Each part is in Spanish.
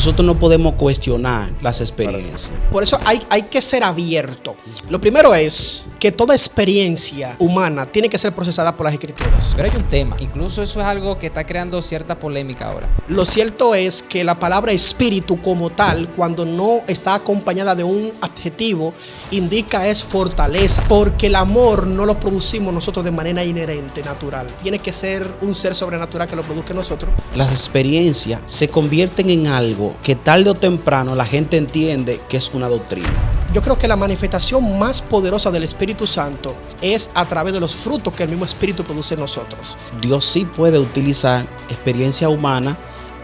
nosotros no podemos cuestionar las experiencias. Por eso hay que ser abierto. Lo primero es que toda experiencia humana tiene que ser procesada por las Escrituras. Pero hay un tema, incluso eso es algo que está creando cierta polémica ahora. Lo cierto es que la palabra espíritu como tal, cuando no está acompañada de un adjetivo, indica es fortaleza, porque el amor no lo producimos nosotros de manera inherente, natural. Tiene que ser un ser sobrenatural que lo produzca en nosotros. Las experiencias se convierten en algo que tarde o temprano la gente entiende que es una doctrina. Yo creo que la manifestación más poderosa del Espíritu Santo es a través de los frutos que el mismo Espíritu produce en nosotros. Dios sí puede utilizar experiencia humana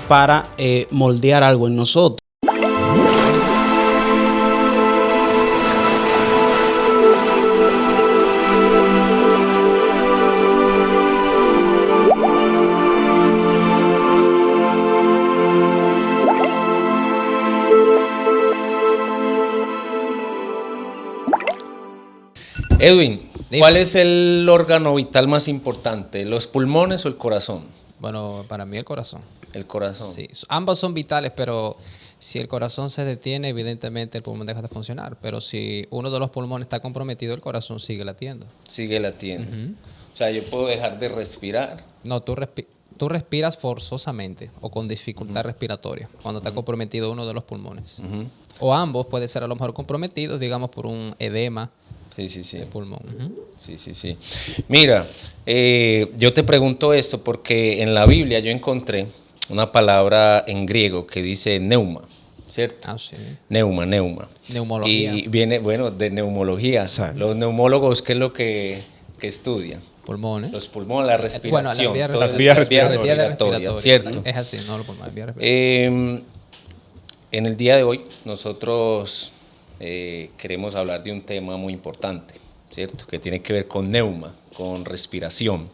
para moldear algo en nosotros. Edwin, Dime. ¿cuál es el órgano vital más importante? ¿Los pulmones o el corazón? Bueno, para mí el corazón. El corazón. Sí, ambos son vitales, pero si el corazón se detiene, evidentemente el pulmón deja de funcionar. Pero si uno de los pulmones está comprometido, el corazón sigue latiendo. Sigue latiendo. O sea, yo puedo dejar de respirar. No, tú respiras forzosamente o con dificultad respiratoria cuando está comprometido uno de los pulmones. O ambos pueden ser a lo mejor comprometidos, digamos, por un edema Sí, sí, sí. del pulmón. Sí, sí, sí. Mira, yo te pregunto esto porque en la Biblia yo encontré una palabra en griego que dice neuma, ¿cierto? Ah, sí. Neuma. Neumología. Y viene, bueno, de neumología. Exacto. Los neumólogos, ¿qué es lo que estudian? Pulmones. Los pulmones, la respiración. Bueno, todas las vías respiratorias, ¿cierto? Es así, no los pulmones, vías respiratorias. En el día de hoy nosotros queremos hablar de un tema muy importante, ¿cierto? Que tiene que ver con neuma, con respiración.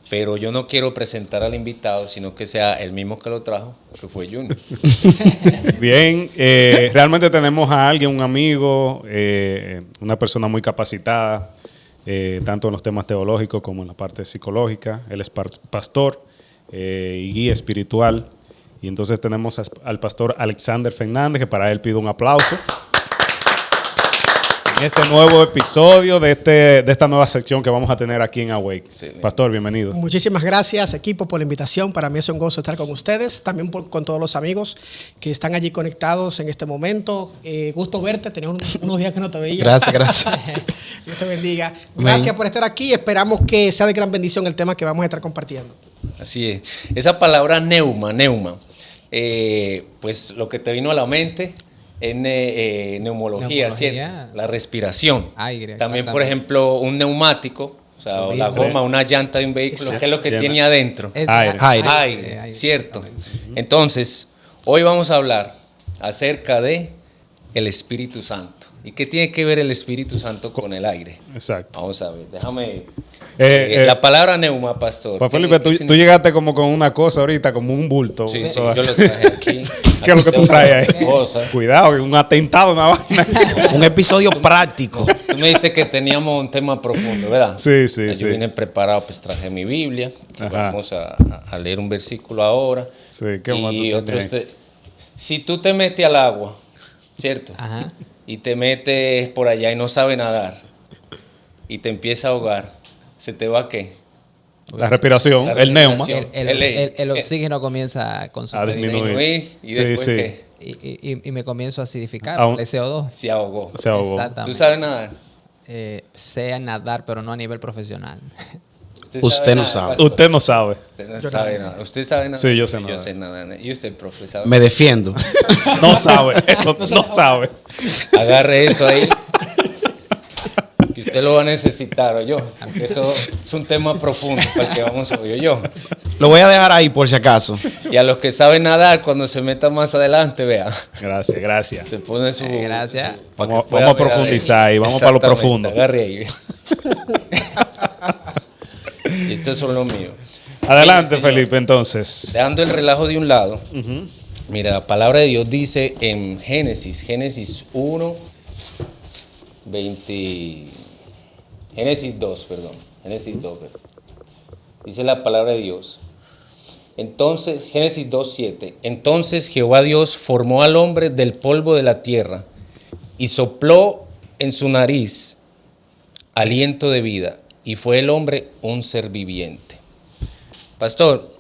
Pero yo no quiero presentar al invitado, sino que sea el mismo que lo trajo, que fue Junior. Bien, realmente tenemos a alguien, un amigo, una persona muy capacitada, tanto en los temas teológicos como en la parte psicológica. Él es pastor y guía espiritual. Y entonces tenemos al pastor Alexander Fernández, que para él pido un aplauso. En este nuevo episodio de esta nueva sección que vamos a tener aquí en Awake. Excelente. Pastor, bienvenido. Muchísimas gracias, equipo, por la invitación. Para mí es un gozo estar con ustedes, también con todos los amigos que están allí conectados en este momento. Gusto verte, tenía unos días que no te veía. Gracias. Dios te bendiga. Gracias por estar aquí. Esperamos que sea de gran bendición el tema que vamos a estar compartiendo. Así es. Esa palabra neuma, pues lo que te vino a la mente es neumología, ¿cierto? La respiración. Aire. También, por ejemplo, un neumático, o sea, la goma, una llanta de un vehículo, ¿qué es lo que tiene adentro? Aire, ¿cierto? Entonces, hoy vamos a hablar acerca de el Espíritu Santo. ¿Y qué tiene que ver el Espíritu Santo con el aire? Exacto. Vamos a ver, déjame... la palabra neuma, pastor. Pues Felipe, tú llegaste como con una cosa ahorita, como un bulto. Sí, sí, yo lo traje aquí. ¿Qué es lo que tú traes ahí? Cosas. Cuidado, un atentado, una vaina. Un episodio práctico. Tú me dijiste que teníamos un tema profundo, ¿verdad? Sí, sí, Yo sí. vine preparado, pues traje mi Biblia, que Ajá. vamos a leer un versículo ahora. Sí, ¿qué más tú Y otros tienes? si tú te metes al agua, ¿cierto? Ajá. Y te metes por allá y no sabes nadar, y te empieza a ahogar, ¿se te va qué? La respiración, La el neuma. respiración. El oxígeno comienza a consumir. disminuir. Y Sí, después sí. ¿qué? Y me comienzo a acidificar, Aún- el CO2. Se ahogó. Se ahogó. Exactamente. ¿Tú sabes nadar? Sé nadar, pero no a nivel profesional. Usted no nadar, sabe. pastor? Usted no sabe. Usted no sabe nada. ¿Usted sabe nada? Sí, yo sé Yo nadar. sé nada. ¿Y usted, profesor? Me defiendo. No sabe. Eso no sabe. Agarre eso ahí. Que usted lo va a necesitar, o yo. Eso es un tema profundo para el que vamos hoy, yo. Lo voy a dejar ahí por si acaso. Y a los que saben nadar, cuando se metan más adelante, vea, Gracias, gracias. se pone su... Gracias. para que Vamos pueda a ver profundizar adentro. y vamos para lo Exactamente, profundo. Agarre ahí. Y esto es lo mío. Adelante, Mire, señor, Felipe, entonces. Dejando el relajo de un lado, mira, la palabra de Dios dice en Génesis 1, 20, Génesis 2, perdón. Génesis 2, dice la palabra de Dios. Entonces, Génesis 2:7. Entonces Jehová Dios formó al hombre del polvo de la tierra y sopló en su nariz aliento de vida, y fue el hombre un ser viviente. Pastor,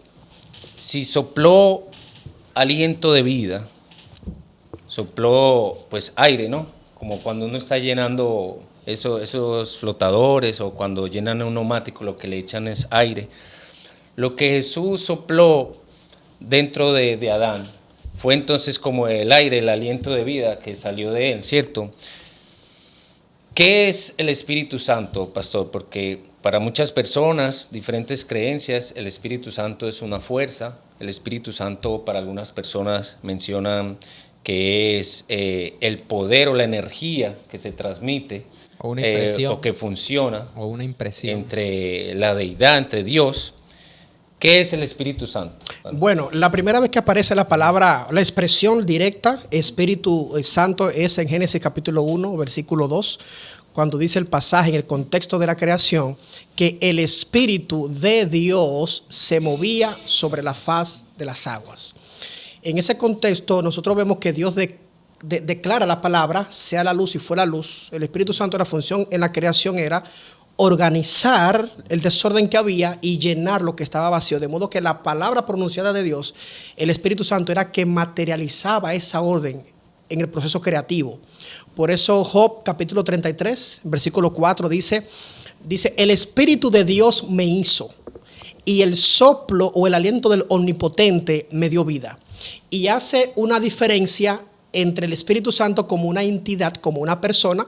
si sopló aliento de vida, sopló pues aire, ¿no? Como cuando uno está llenando esos flotadores, o cuando llenan un neumático, lo que le echan es aire. Lo que Jesús sopló dentro de Adán fue entonces como el aire, el aliento de vida que salió de él, ¿cierto? ¿Qué es el Espíritu Santo, pastor? Porque para muchas personas, diferentes creencias, el Espíritu Santo es una fuerza. El Espíritu Santo para algunas personas mencionan que es el poder o la energía que se transmite o una impresión, o que funciona o una impresión entre la deidad, entre Dios. ¿Qué es el Espíritu Santo? Bueno, la primera vez que aparece la palabra, la expresión directa, Espíritu Santo, es en Génesis capítulo 1, versículo 2, cuando dice el pasaje en el contexto de la creación, que el Espíritu de Dios se movía sobre la faz de las aguas. En ese contexto, nosotros vemos que Dios declara la palabra, sea la luz y fue la luz. El Espíritu Santo, la función en la creación era organizar el desorden que había y llenar lo que estaba vacío, de modo que la palabra pronunciada de Dios, el Espíritu Santo, era que materializaba esa orden en el proceso creativo. Por eso Job capítulo 33, versículo 4 dice, el Espíritu de Dios me hizo y el soplo o el aliento del Omnipotente me dio vida. Y hace una diferencia entre el Espíritu Santo como una entidad, como una persona,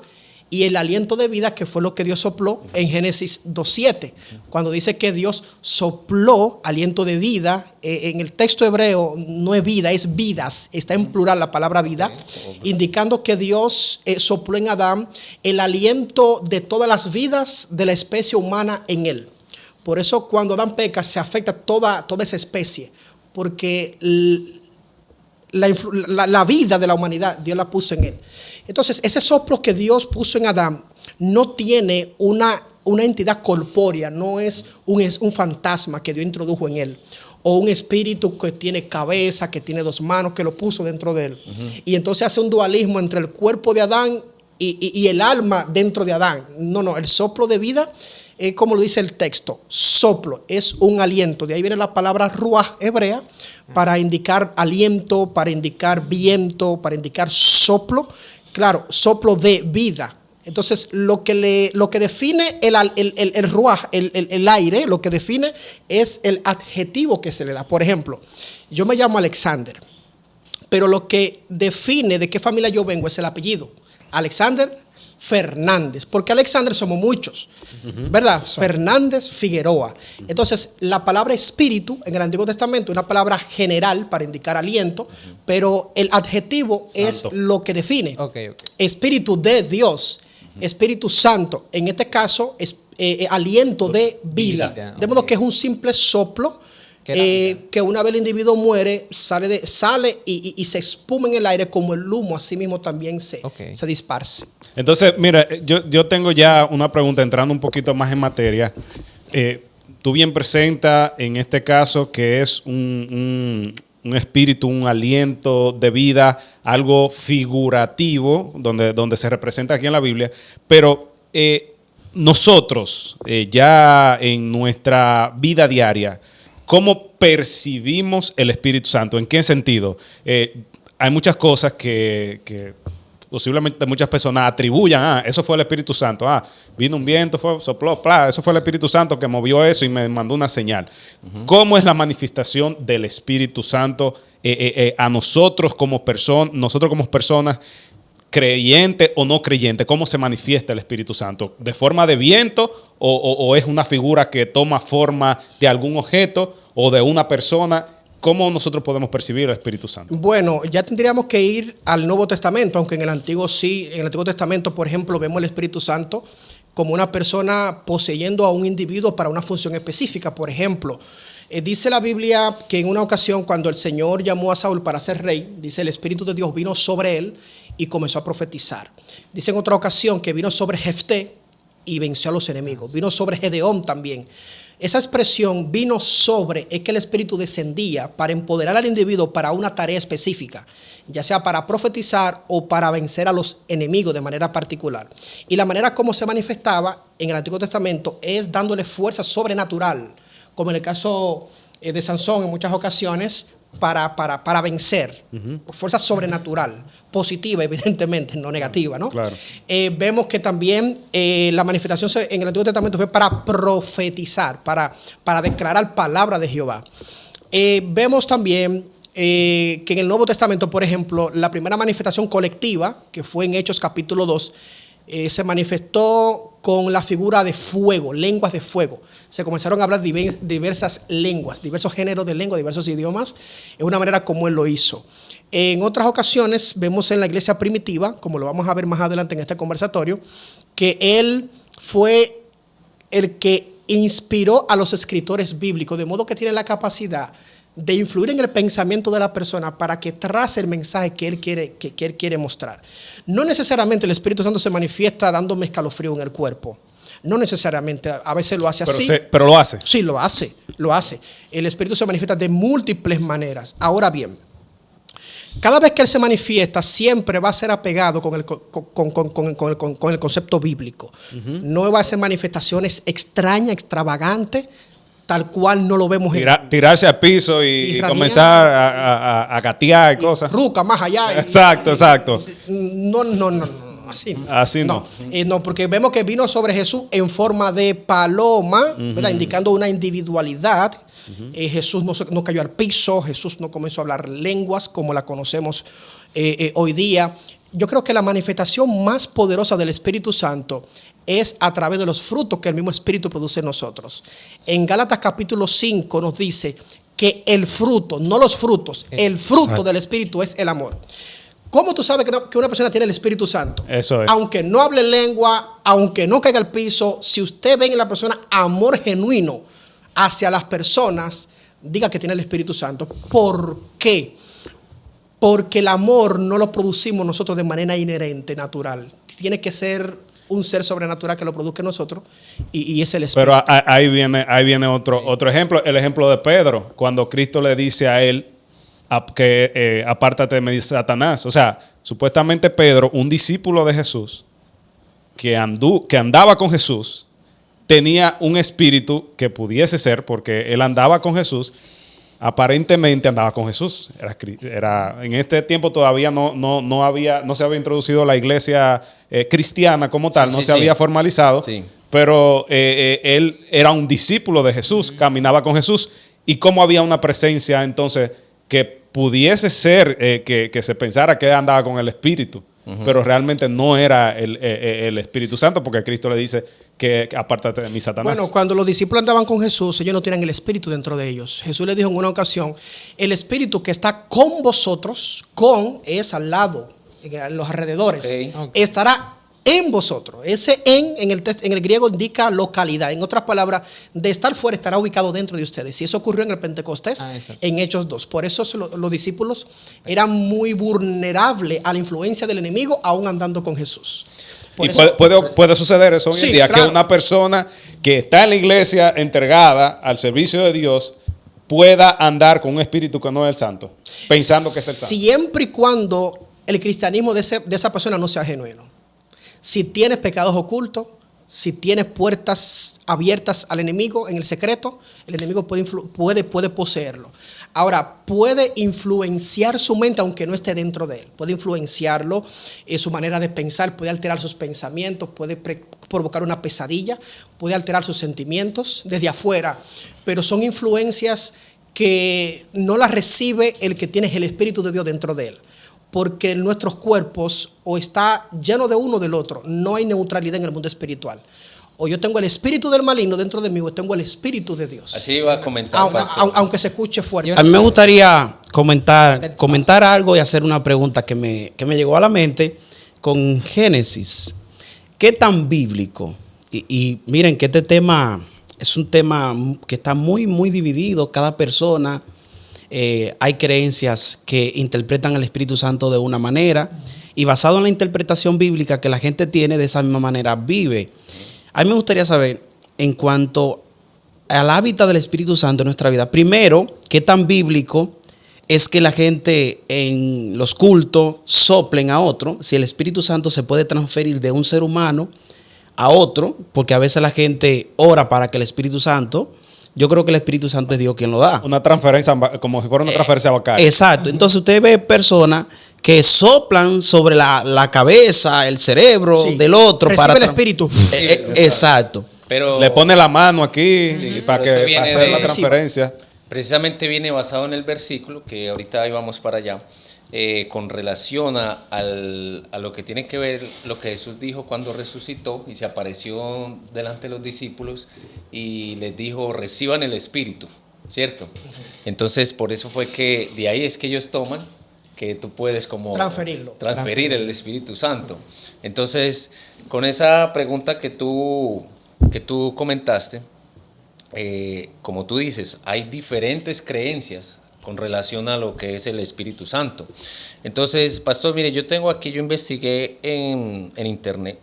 y el aliento de vida, que fue lo que Dios sopló en Génesis 2:7, cuando dice que Dios sopló aliento de vida. En el texto hebreo no es vida, es vidas, está en plural la palabra vida, indicando que Dios sopló en Adán el aliento de todas las vidas de la especie humana en él. Por eso cuando Adán peca se afecta toda esa especie, porque la vida de la humanidad Dios la puso en él. Entonces, ese soplo que Dios puso en Adán no tiene una entidad corpórea, no es un fantasma que Dios introdujo en él, o un espíritu que tiene cabeza, que tiene dos manos, que lo puso dentro de él. Y entonces hace un dualismo entre el cuerpo de Adán y el alma dentro de Adán. No, el soplo de vida es como lo dice el texto, soplo, es un aliento. De ahí viene la palabra ruaj hebrea, para indicar aliento, para indicar viento, para indicar soplo. Claro, soplo de vida. Entonces, lo que define el ruaj, el aire, lo que define es el adjetivo que se le da. Por ejemplo, yo me llamo Alexander, pero lo que define de qué familia yo vengo es el apellido. Alexander Fernández, porque Alexander somos muchos, ¿verdad? Sí. Fernández Figueroa. Entonces, la palabra espíritu en el Antiguo Testamento es una palabra general para indicar aliento, pero el adjetivo Santo es lo que define. Okay. Espíritu de Dios, Espíritu Santo, en este caso es aliento de vida. De modo que es un simple soplo que una vez el individuo muere, sale y se espuma en el aire como el humo, así mismo también se disparce. Entonces, mira, yo tengo ya una pregunta entrando un poquito más en materia. Tú bien presentas en este caso que es un espíritu, un aliento de vida, algo figurativo, donde se representa aquí en la Biblia, pero nosotros ya en nuestra vida diaria, ¿cómo percibimos el Espíritu Santo? ¿En qué sentido? Hay muchas cosas que posiblemente muchas personas atribuyan, eso fue el Espíritu Santo, vino un viento, sopló, eso fue el Espíritu Santo que movió eso y me mandó una señal. ¿Cómo es la manifestación del Espíritu Santo a nosotros como personas, creyente o no creyente? ¿Cómo se manifiesta el Espíritu Santo? ¿De forma de viento o es una figura que toma forma de algún objeto o de una persona? ¿Cómo nosotros podemos percibir el Espíritu Santo? Bueno, ya tendríamos que ir al Nuevo Testamento, aunque en el Antiguo sí. En el Antiguo Testamento, por ejemplo, vemos el Espíritu Santo como una persona poseyendo a un individuo para una función específica. Por ejemplo, dice la Biblia que en una ocasión cuando el Señor llamó a Saúl para ser rey, dice el Espíritu de Dios vino sobre él y comenzó a profetizar. Dice en otra ocasión que vino sobre Jefté y venció a los enemigos. Vino sobre Gedeón también. Esa expresión vino sobre, es que el Espíritu descendía para empoderar al individuo para una tarea específica, ya sea para profetizar o para vencer a los enemigos de manera particular. Y la manera como se manifestaba en el Antiguo Testamento es dándole fuerza sobrenatural, como en el caso de Sansón en muchas ocasiones, para vencer. Fuerza sobrenatural, positiva evidentemente, no negativa, ¿no? Claro. Vemos que también la manifestación en el Antiguo Testamento fue para profetizar, para declarar palabra de Jehová. Vemos también que en el Nuevo Testamento, por ejemplo, la primera manifestación colectiva, que fue en Hechos capítulo 2, se manifestó con la figura de fuego, lenguas de fuego. Se comenzaron a hablar diversas lenguas, diversos géneros de lengua, diversos idiomas. Es una manera como él lo hizo. En otras ocasiones vemos en la iglesia primitiva, como lo vamos a ver más adelante en este conversatorio, que él fue el que inspiró a los escritores bíblicos, de modo que tiene la capacidad de influir en el pensamiento de la persona para que trace el mensaje que él quiere mostrar. No necesariamente el Espíritu Santo se manifiesta dándome escalofrío en el cuerpo. No necesariamente, a veces lo hace así. Pero lo hace. Sí, lo hace. El Espíritu se manifiesta de múltiples maneras. Ahora bien, cada vez que Él se manifiesta, siempre va a ser apegado con el concepto bíblico. No va a ser manifestaciones extrañas, extravagantes, tal cual no lo vemos tirarse al piso y comenzar a gatear cosas. Ruca más allá. Exacto. No. Así no. No, porque vemos que vino sobre Jesús en forma de paloma, ¿verdad? Indicando una individualidad. Jesús no cayó al piso, Jesús no comenzó a hablar lenguas como la conocemos hoy día. Yo creo que la manifestación más poderosa del Espíritu Santo es a través de los frutos que el mismo Espíritu produce en nosotros. En Gálatas capítulo 5 nos dice que el fruto, no los frutos, el fruto del Espíritu es el amor. ¿Cómo tú sabes que una persona tiene el Espíritu Santo? Eso es. Aunque no hable lengua, aunque no caiga al piso, si usted ve en la persona amor genuino hacia las personas, diga que tiene el Espíritu Santo. ¿Por qué? Porque el amor no lo producimos nosotros de manera inherente, natural. Tiene que ser un ser sobrenatural que lo produzca en nosotros y es el Espíritu. Pero ahí viene otro ejemplo, el ejemplo de Pedro, cuando Cristo le dice a él que apártate de mí, Satanás. O sea, supuestamente Pedro, un discípulo de Jesús, que andaba con Jesús, tenía un espíritu que pudiese ser, porque él andaba con Jesús, aparentemente andaba con Jesús. En este tiempo todavía no se había introducido la iglesia cristiana como tal, no se había formalizado, pero él era un discípulo de Jesús, caminaba con Jesús, y cómo había una presencia entonces que pudiese ser que se pensara que él andaba con el Espíritu, pero realmente no era el Espíritu Santo, porque Cristo le dice que apártate de mí, Satanás. Bueno, cuando los discípulos andaban con Jesús, ellos no tenían el Espíritu dentro de ellos. Jesús les dijo en una ocasión, el Espíritu que está con vosotros, es al lado, en los alrededores, estará en vosotros. Ese en el griego indica localidad. En otras palabras, de estar fuera estará ubicado dentro de ustedes. Y eso ocurrió en el Pentecostés, en Hechos 2. Por eso los discípulos eran muy vulnerables a la influencia del enemigo, aún andando con Jesús. Y puede suceder eso hoy en día, claro, que una persona que está en la iglesia entregada al servicio de Dios pueda andar con un espíritu que no es el santo, pensando que es el santo. Siempre y cuando el cristianismo de esa persona no sea genuino. Si tienes pecados ocultos, si tienes puertas abiertas al enemigo en el secreto, el enemigo puede poseerlo. Ahora, puede influenciar su mente aunque no esté dentro de él. Puede influenciarlo, su manera de pensar, puede alterar sus pensamientos, puede provocar una pesadilla, puede alterar sus sentimientos desde afuera. Pero son influencias que no las recibe el que tiene el Espíritu de Dios dentro de él. Porque nuestros cuerpos o está lleno de uno o del otro. No hay neutralidad en el mundo espiritual. O yo tengo el espíritu del maligno dentro de mí o tengo el espíritu de Dios. Así iba a comentar, aunque se escuche fuerte. A mí me gustaría comentar algo y hacer una pregunta que me llegó a la mente con Génesis. ¿Qué tan bíblico? Y miren que este tema es un tema que está muy, muy dividido. Cada persona... hay creencias que interpretan al Espíritu Santo de una manera y basado en la interpretación bíblica que la gente tiene, de esa misma manera vive. A mí me gustaría saber, en cuanto al hábitat del Espíritu Santo en nuestra vida. Primero, qué tan bíblico es que la gente en los cultos soplen a otro, si el Espíritu Santo se puede transferir de un ser humano a otro, porque a veces la gente ora para que el Espíritu Santo, yo creo que el Espíritu Santo es Dios quien lo da. Una transferencia, como si fuera una transferencia bancaria. Exacto. Entonces usted ve personas que soplan sobre la cabeza, el cerebro del otro. Recibe el Espíritu. Exacto. Pero le pone la mano aquí para que hacer la transferencia. Precisamente viene basado en el versículo, que ahorita ahí vamos para allá, con relación a lo que tiene que ver lo que Jesús dijo cuando resucitó y se apareció delante de los discípulos y les dijo, reciban el Espíritu, ¿cierto? Entonces, por eso fue que de ahí es que ellos toman que tú puedes como transferir el Espíritu Santo. Entonces, con esa pregunta que tú comentaste, como tú dices, hay diferentes creencias con relación a lo que es el Espíritu Santo. Entonces, pastor, mire, yo investigué en internet.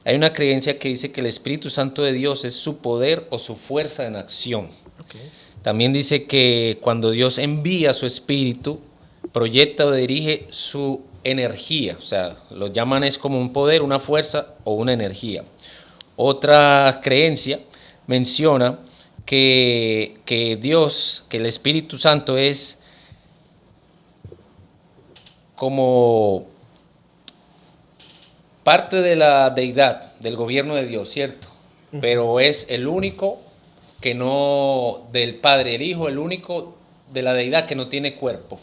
Hay una creencia que dice que el Espíritu Santo de Dios es su poder o su fuerza en acción. Okay. También dice que cuando Dios envía su Espíritu, proyecta o dirige su energía. O sea, lo llaman es como un poder, una fuerza o una energía. Otra creencia menciona que Dios, que el Espíritu Santo es como parte de la deidad, del gobierno de Dios, ¿cierto? Pero es el único que no, del Padre, el Hijo, el único de la deidad que no tiene cuerpo,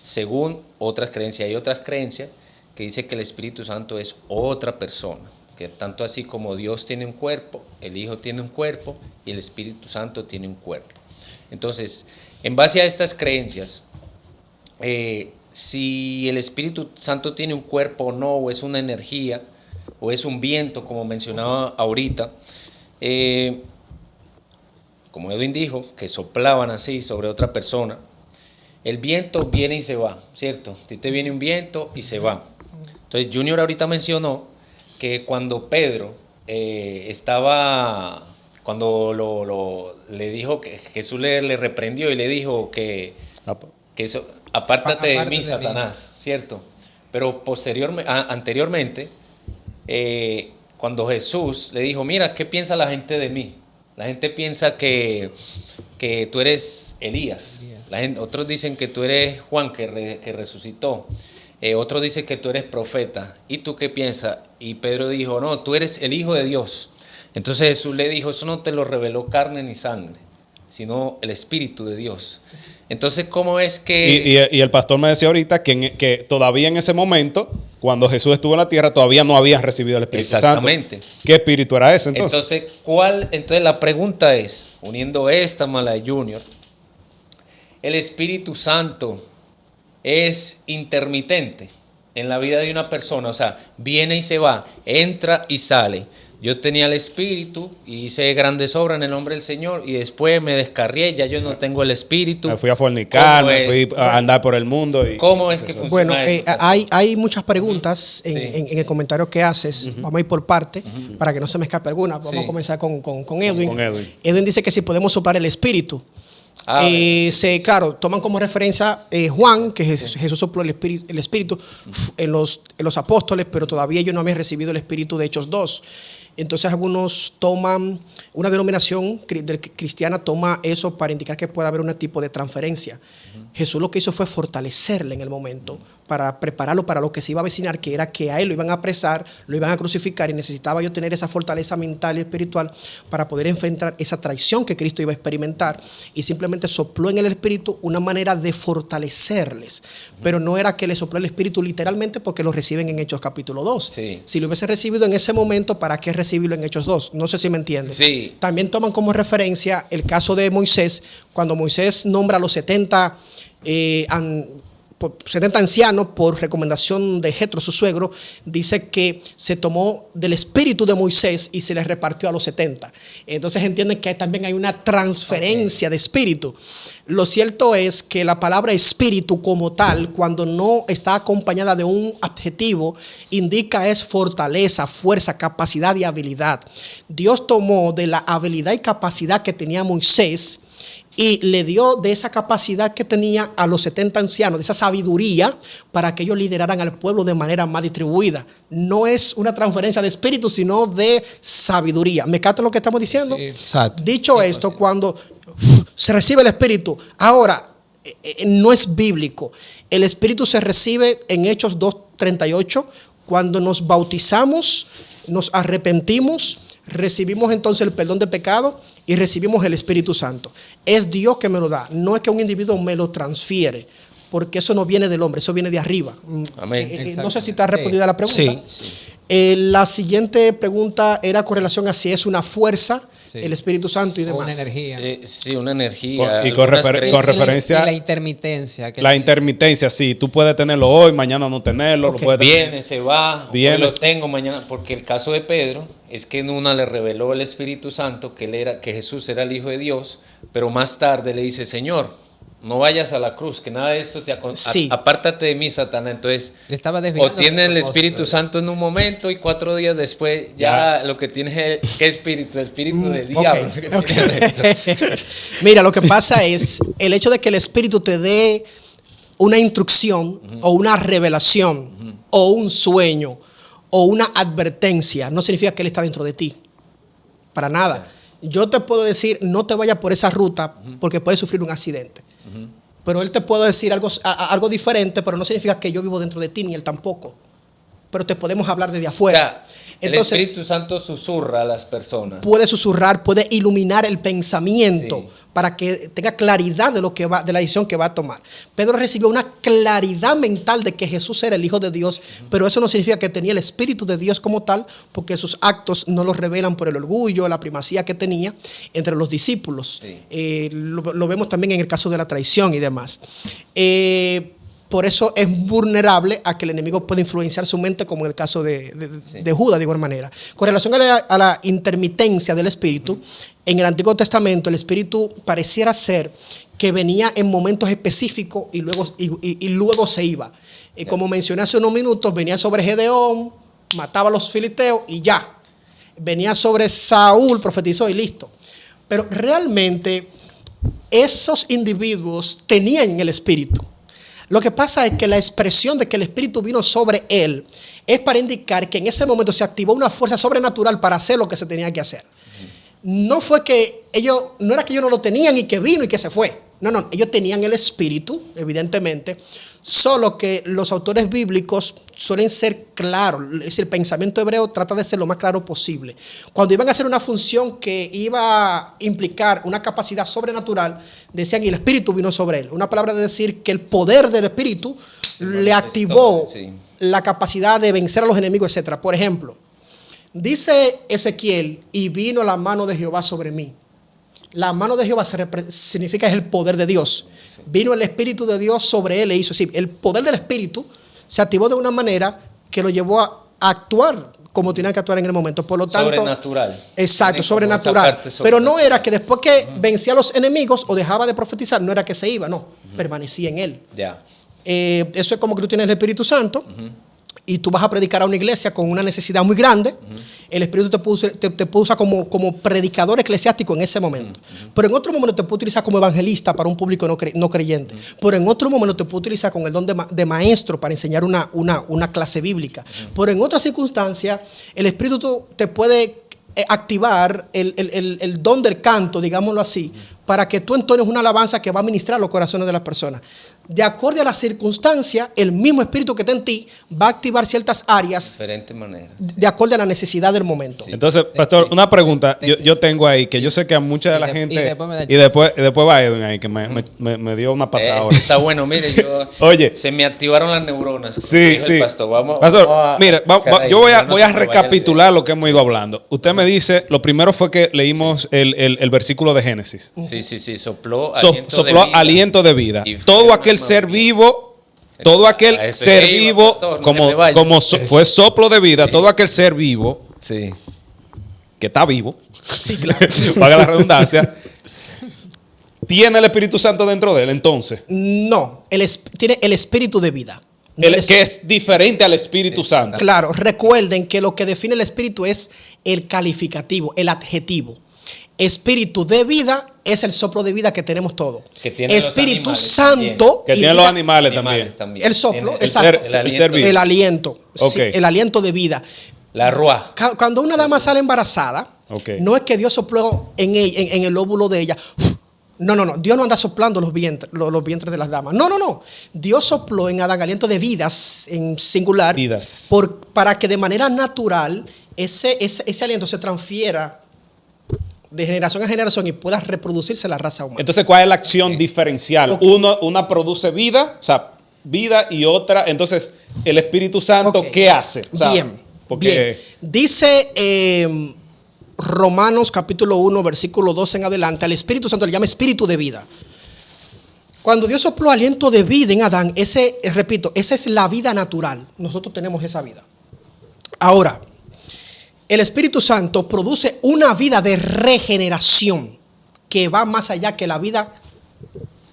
según otras creencias. Hay otras creencias que dicen que el Espíritu Santo es otra persona, que tanto así como Dios tiene un cuerpo, el Hijo tiene un cuerpo y el Espíritu Santo tiene un cuerpo. Entonces, en base a estas creencias, si el Espíritu Santo tiene un cuerpo o no, o es una energía, o es un viento, como mencionaba ahorita, como Edwin dijo, que soplaban así sobre otra persona, el viento viene y se va, ¿cierto? A ti te viene un viento y se va. Entonces, Junior ahorita mencionó que cuando Pedro le dijo que Jesús le reprendió y le dijo que eso, apártate de mí, Satanás, ¿cierto? Pero anteriormente, cuando Jesús le dijo, mira, ¿qué piensa la gente de mí? La gente piensa que tú eres Elías. Otros dicen que tú eres Juan que resucitó. Otros dicen que tú eres profeta. ¿Y tú qué piensas? Y Pedro dijo, no, tú eres el Hijo de Dios. Entonces Jesús le dijo, eso no te lo reveló carne ni sangre, sino el Espíritu de Dios. Entonces, ¿cómo es que...? Y el pastor me decía ahorita que todavía en ese momento, cuando Jesús estuvo en la tierra, todavía no habían recibido el Espíritu Santo. Exactamente. ¿Qué espíritu era ese entonces? Entonces la pregunta es, uniendo esta más la de Junior, ¿el Espíritu Santo es intermitente en la vida de una persona? O sea, viene y se va, entra y sale. Yo tenía el Espíritu y hice grandes obras en el nombre del Señor y después me descarrié, ya yo no tengo el Espíritu. Me fui a fornicar, me fui a andar por el mundo. ¿Cómo es que funciona? Bueno, hay muchas preguntas en el comentario que haces. Vamos a ir por parte para que no se me escape alguna. Vamos a comenzar con Edwin. Edwin dice que si podemos soplar el Espíritu. Claro, toman como referencia Juan, que Jesús sopló el Espíritu en los apóstoles, pero todavía ellos no habían recibido el Espíritu de Hechos 2. Entonces algunos toman, una denominación cristiana toma eso para indicar que puede haber un tipo de transferencia. Jesús lo que hizo fue fortalecerle en el momento para prepararlo para lo que se iba a avecinar, que era que a él lo iban a apresar, lo iban a crucificar, y necesitaba yo tener esa fortaleza mental y espiritual para poder enfrentar esa traición que Cristo iba a experimentar, y simplemente sopló en el Espíritu una manera de fortalecerles. Pero no era que le sopló el Espíritu literalmente, porque lo reciben en Hechos capítulo 2. Sí. Si lo hubiese recibido en ese momento, ¿para qué recibirlo en Hechos 2? No sé si me entienden. Sí. También toman como referencia el caso de Moisés, cuando Moisés nombra a los 70 70 ancianos, por recomendación de Jetro, su suegro, dice que se tomó del espíritu de Moisés y se les repartió a los 70. Entonces entienden que también hay una transferencia de espíritu. Lo cierto es que la palabra espíritu como tal, cuando no está acompañada de un adjetivo, indica es fortaleza, fuerza, capacidad y habilidad. Dios tomó de la habilidad y capacidad que tenía Moisés y le dio de esa capacidad que tenía a los 70 ancianos, de esa sabiduría, para que ellos lideraran al pueblo de manera más distribuida. No es una transferencia de espíritu, sino de sabiduría. ¿Me captan lo que estamos diciendo? Sí. Exacto. Dicho esto, cuando se recibe el espíritu, ahora, no es bíblico. El espíritu se recibe en Hechos 2:38, cuando nos bautizamos, nos arrepentimos, recibimos entonces el perdón de pecado y recibimos el Espíritu Santo. Es Dios que me lo da, no es que un individuo me lo transfiere, porque eso no viene del hombre, eso viene de arriba. Amén. No sé si te has respondido a la pregunta. Sí. La siguiente pregunta era con relación a si es una fuerza, sí, el Espíritu Santo y demás. Una energía. Sí, una energía. Y con referencia a la intermitencia. La intermitencia, sí. Tú puedes tenerlo hoy, mañana no tenerlo. Okay. Lo puedes viene, tener. se va, hoy lo tengo, mañana. Porque el caso de Pedro es que en una le reveló el Espíritu Santo que Jesús era el Hijo de Dios, pero más tarde le dice, Señor, no vayas a la cruz, que nada de esto te sí. Apártate de mí, Satanás. Entonces, o tienes el Espíritu Santo en un momento y 4 días después ya lo que tienes es ¿qué espíritu? El espíritu del diablo. Okay. Mira, lo que pasa es el hecho de que el Espíritu te dé una instrucción o una revelación o un sueño o una advertencia no significa que Él está dentro de ti. Para nada. Yo te puedo decir, no te vayas por esa ruta porque puedes sufrir un accidente. Pero Él te puede decir algo diferente, pero no significa que yo vivo dentro de ti, ni Él tampoco. Pero te podemos hablar desde afuera. O sea, entonces, el Espíritu Santo susurra a las personas. Puede susurrar, puede iluminar el pensamiento, sí, para que tenga claridad de lo que va, de la decisión que va a tomar. Pedro recibió una claridad mental de que Jesús era el Hijo de Dios, pero eso no significa que tenía el Espíritu de Dios como tal, porque sus actos no los revelan por el orgullo, la primacía que tenía entre los discípulos. Sí. Lo vemos también en el caso de la traición y demás. Por eso es vulnerable a que el enemigo pueda influenciar su mente, como en el caso de Judas, de igual manera. Con relación a la intermitencia del Espíritu, en el Antiguo Testamento el Espíritu pareciera ser que venía en momentos específicos y luego se iba. Como mencioné hace unos minutos, venía sobre Gedeón, mataba a los filisteos y ya. Venía sobre Saúl, profetizó y listo. Pero realmente esos individuos tenían el Espíritu. Lo que pasa es que la expresión de que el Espíritu vino sobre él es para indicar que en ese momento se activó una fuerza sobrenatural para hacer lo que se tenía que hacer. No fue que no era que ellos no lo tenían y que vino y que se fue. No, ellos tenían el Espíritu, evidentemente, solo que los autores bíblicos suelen ser claros. Es decir, el pensamiento hebreo trata de ser lo más claro posible. Cuando iban a hacer una función que iba a implicar una capacidad sobrenatural, decían, y el Espíritu vino sobre él. Una palabra de decir que el poder del Espíritu le activó la capacidad de vencer a los enemigos, etc. Por ejemplo, dice Ezequiel, y vino la mano de Jehová sobre mí. La mano de Jehová significa es el poder de Dios. Sí. Vino el Espíritu de Dios sobre él e hizo así. El poder del Espíritu se activó de una manera que lo llevó a actuar como tenía que actuar en el momento. Por lo tanto, sobrenatural. Exacto, sobrenatural. Pero no era que después que vencía a los enemigos o dejaba de profetizar, no era que se iba, no. Permanecía en él. Ya. Eso es como que tú tienes el Espíritu Santo. Y tú vas a predicar a una iglesia con una necesidad muy grande, el Espíritu te puede usar como predicador eclesiástico en ese momento. Pero en otro momento te puede utilizar como evangelista para un público no creyente. Pero en otro momento te puede utilizar con el don de maestro para enseñar una clase bíblica. Pero en otras circunstancias, el Espíritu te puede activar el don del canto, digámoslo así, para que tú entones una alabanza que va a ministrar los corazones de las personas. De acuerdo a la circunstancia, el mismo Espíritu que está en ti va a activar ciertas áreas diferentes maneras, de acuerdo a la necesidad del momento. Entonces, pastor, una pregunta yo tengo ahí, que yo sé que a mucha de la gente, y después va Edwin ahí, que me dio una patada ahora. Está bueno, mire, oye, se me activaron las neuronas. Sí. Pastor, vamos mire, yo voy a recapitular lo que hemos ido hablando. Usted me dice, lo primero fue que leímos el versículo de Génesis. Sí, sopló aliento de vida. Todo aquel ser vivo todo aquel ser vivo, fue soplo de vida, todo aquel ser vivo que está vivo, paga la redundancia, ¿tiene el Espíritu Santo dentro de él entonces? No, tiene el espíritu de vida. Que es diferente al Espíritu Santo. Claro, recuerden que lo que define el espíritu es el calificativo, el adjetivo. Espíritu de vida es el soplo de vida que tenemos todos. Espíritu Santo. Que tienen los animales también. El soplo, el aliento. Okay. Sí, el aliento de vida. La ruá. Cuando una dama sale embarazada, no es que Dios sopló en el óvulo de ella. No. Dios no anda soplando los vientres de las damas. No. Dios sopló en Adán aliento de vidas, en singular, para que de manera natural ese aliento se transfiera de generación a generación y pueda reproducirse la raza humana. Entonces, ¿cuál es la acción diferencial? Una produce vida, o sea, vida, y otra. Entonces, el Espíritu Santo, ¿qué hace? O sea, bien. Dice Romanos capítulo 1, versículo 2 en adelante, al Espíritu Santo le llama espíritu de vida. Cuando Dios sopló aliento de vida en Adán, esa es la vida natural. Nosotros tenemos esa vida. Ahora, el Espíritu Santo produce una vida de regeneración que va más allá que la vida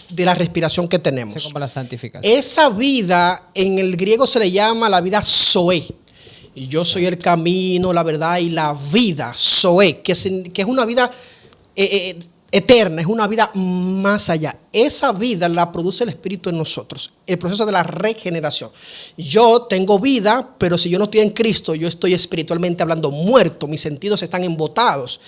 de la respiración que tenemos. Es como la santificación. Esa vida en el griego se le llama la vida Zoe. Y yo soy el camino, la verdad y la vida, Zoe, que es una vida eterna, es una vida más allá. Esa vida la produce el Espíritu en nosotros, el proceso de la regeneración. Yo tengo vida, pero si yo no estoy en Cristo, yo estoy espiritualmente hablando muerto, mis sentidos están embotados.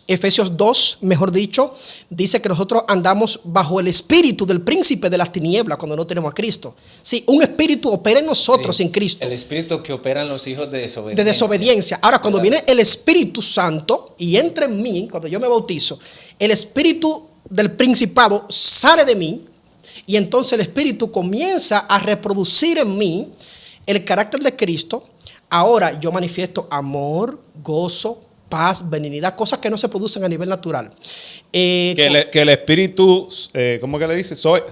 Efesios 2, mejor dicho, dice que nosotros andamos bajo el espíritu del príncipe de las tinieblas cuando no tenemos a Cristo. Sí, un espíritu opera en nosotros sin Cristo. El espíritu que opera en los hijos de desobediencia. De desobediencia. Ahora, cuando viene el Espíritu Santo y entra en mí, cuando yo me bautizo, el espíritu del principado sale de mí y entonces el espíritu comienza a reproducir en mí el carácter de Cristo. Ahora yo manifiesto amor, gozo, paz, benignidad, cosas que no se producen a nivel natural. Que el espíritu, ¿cómo que le dice? Zoe.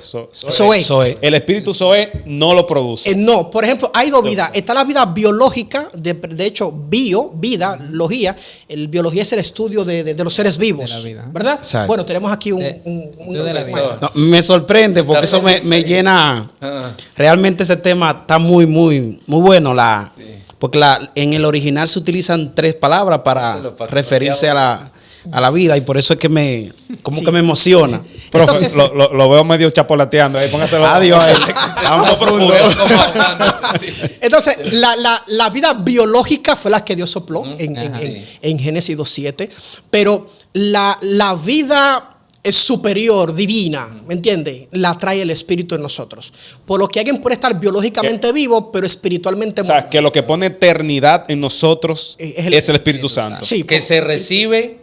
El espíritu Zoe no lo produce. No, por ejemplo, hay dos vidas. Está la vida biológica, de hecho, vida, logía. El biología es el estudio de los seres vivos, ¿verdad? Exacto. Bueno, tenemos aquí me sorprende porque eso me llena. Realmente ese tema está muy, muy, muy bueno. Porque en el original se utilizan 3 palabras para referirse a la vida y por eso es que me emociona. Entonces, lo veo medio chapolateando. Póngaselo. Adiós. Vamos profundo. Entonces, la vida biológica fue la que Dios sopló en Génesis 2:7, pero la vida es superior, divina, ¿me entiendes? La trae el Espíritu en nosotros. Por lo que alguien puede estar biológicamente vivo, pero espiritualmente muerto. O sea, que lo que pone eternidad en nosotros es el Espíritu Santo. Sí, que se recibe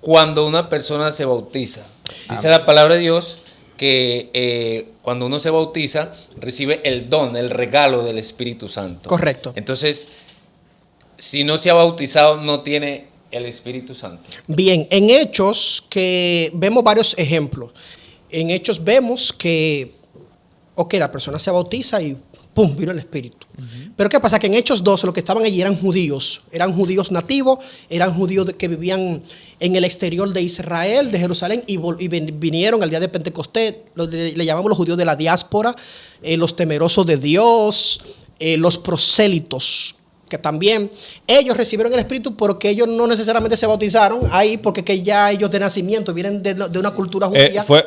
cuando una persona se bautiza. Dice la palabra de Dios que cuando uno se bautiza, recibe el don, el regalo del Espíritu Santo. Correcto. Entonces, si no se ha bautizado, no tiene el Espíritu Santo. Bien, en Hechos que vemos varios ejemplos. En Hechos vemos que, la persona se bautiza y ¡pum!, vino el Espíritu. Pero ¿qué pasa? Que en Hechos 2 los que estaban allí eran judíos nativos, eran judíos que vivían en el exterior de Israel, de Jerusalén, y vinieron al día de Pentecostés, le llamamos los judíos de la diáspora, los temerosos de Dios, los prosélitos, que también ellos recibieron el Espíritu porque ellos no necesariamente se bautizaron ahí, porque que ya ellos de nacimiento vienen de una cultura judía. Fue